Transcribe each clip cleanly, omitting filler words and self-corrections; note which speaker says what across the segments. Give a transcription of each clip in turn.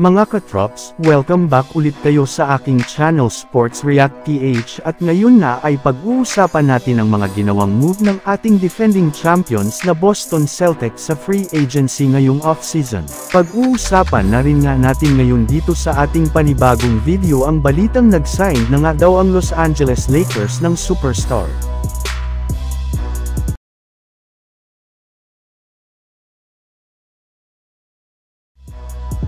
Speaker 1: Mga katrops, welcome back ulit kayo sa aking channel Sports React PH at ngayon na ay pag-uusapan natin ang mga ginawang move ng ating defending champions na Boston Celtics sa free agency ngayong off-season. Pag-uusapan na rin nga natin ngayon dito sa ating panibagong video ang balitang nag-sign na nga daw ang Los Angeles Lakers ng superstar.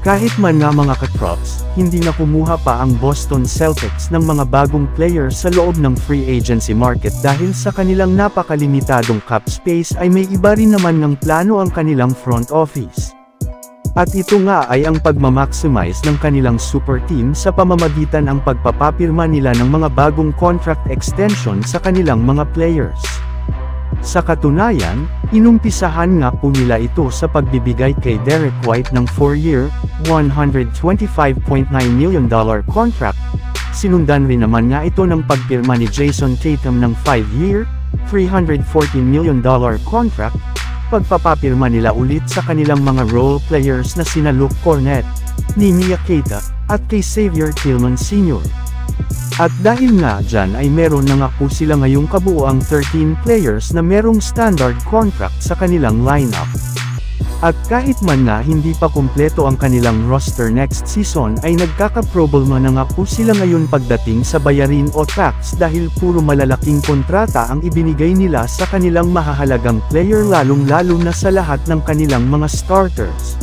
Speaker 1: Kahit man nga mga katrops, hindi na kumuha pa ang Boston Celtics ng mga bagong player sa loob ng free agency market dahil sa kanilang napakalimitadong cap space ay may iba rin naman ng plano ang kanilang front office. At ito nga ay ang pagmamaximize ng kanilang super team sa pamamagitan ng pagpapapirma nila ng mga bagong contract extension sa kanilang mga players. Sa katunayan, inumpisahan nga po nila ito sa pagbibigay kay Derek White ng 4-year, $125.9 million contract. Sinundan rin naman nga ito ng pagpirma ni Jason Tatum ng 5-year, $314 million contract. Pagpapapirma nila ulit sa kanilang mga role players na sina Luke Kornet, Nimi Akita, at kay Xavier Tillman Sr. At dahil nga dyan ay meron na nga po sila ngayong kabuuang 13 players na merong standard contract sa kanilang lineup. At kahit man nga hindi pa kumpleto ang kanilang roster next season ay nagkakaproblema na nga po sila ngayon pagdating sa bayarin o tax dahil puro malalaking kontrata ang ibinigay nila sa kanilang mahahalagang player lalong-lalo na sa lahat ng kanilang mga starters.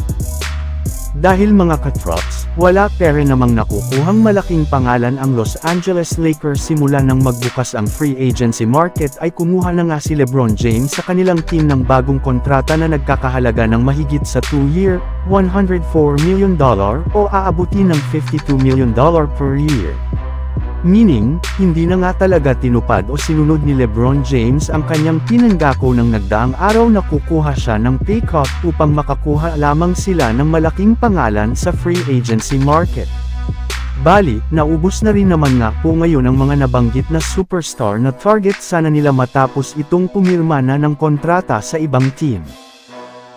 Speaker 1: Dahil mga katrops, wala pere namang nakukuhang malaking pangalan ang Los Angeles Lakers simula nang magbukas ang free agency market ay kumuha na nga si LeBron James sa kanilang team ng bagong kontrata na nagkakahalaga ng mahigit sa 2-year, $104 million o aabutin ng $52 million per year. Meaning, hindi na nga talaga tinupad o sinunod ni LeBron James ang kanyang pinanggako ng nagdaang araw na kukuha siya ng pay cut upang makakuha lamang sila ng malaking pangalan sa free agency market. Bali, naubos na rin naman nga po ngayon ang mga nabanggit na superstar na target sana nila matapos itong pumirma na ng kontrata sa ibang team.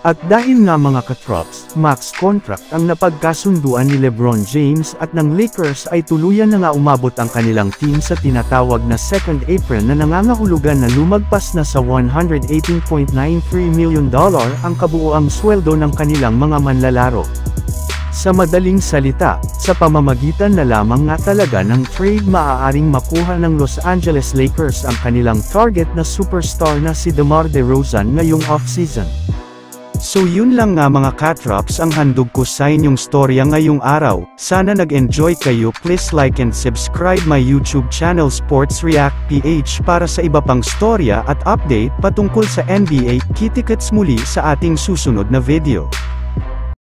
Speaker 1: At dahil nga mga katrops, max contract ang napagkasunduan ni LeBron James at ng Lakers ay tuluyan na nga umabot ang kanilang team sa tinatawag na second apron na nangangahulugan na lumagpas na sa $118.93 million ang kabuuang sweldo ng kanilang mga manlalaro. Sa madaling salita, sa pamamagitan na lamang nga talaga ng trade maaaring makuha ng Los Angeles Lakers ang kanilang target na superstar na si DeMar DeRozan ngayong off-season. So yun lang nga mga katrops ang handog ko sa inyong storya ngayong araw. Sana nag-enjoy kayo. Please like and subscribe my YouTube channel Sports React PH para sa iba pang storya at update patungkol sa NBA. Kita-kits muli sa ating susunod na video.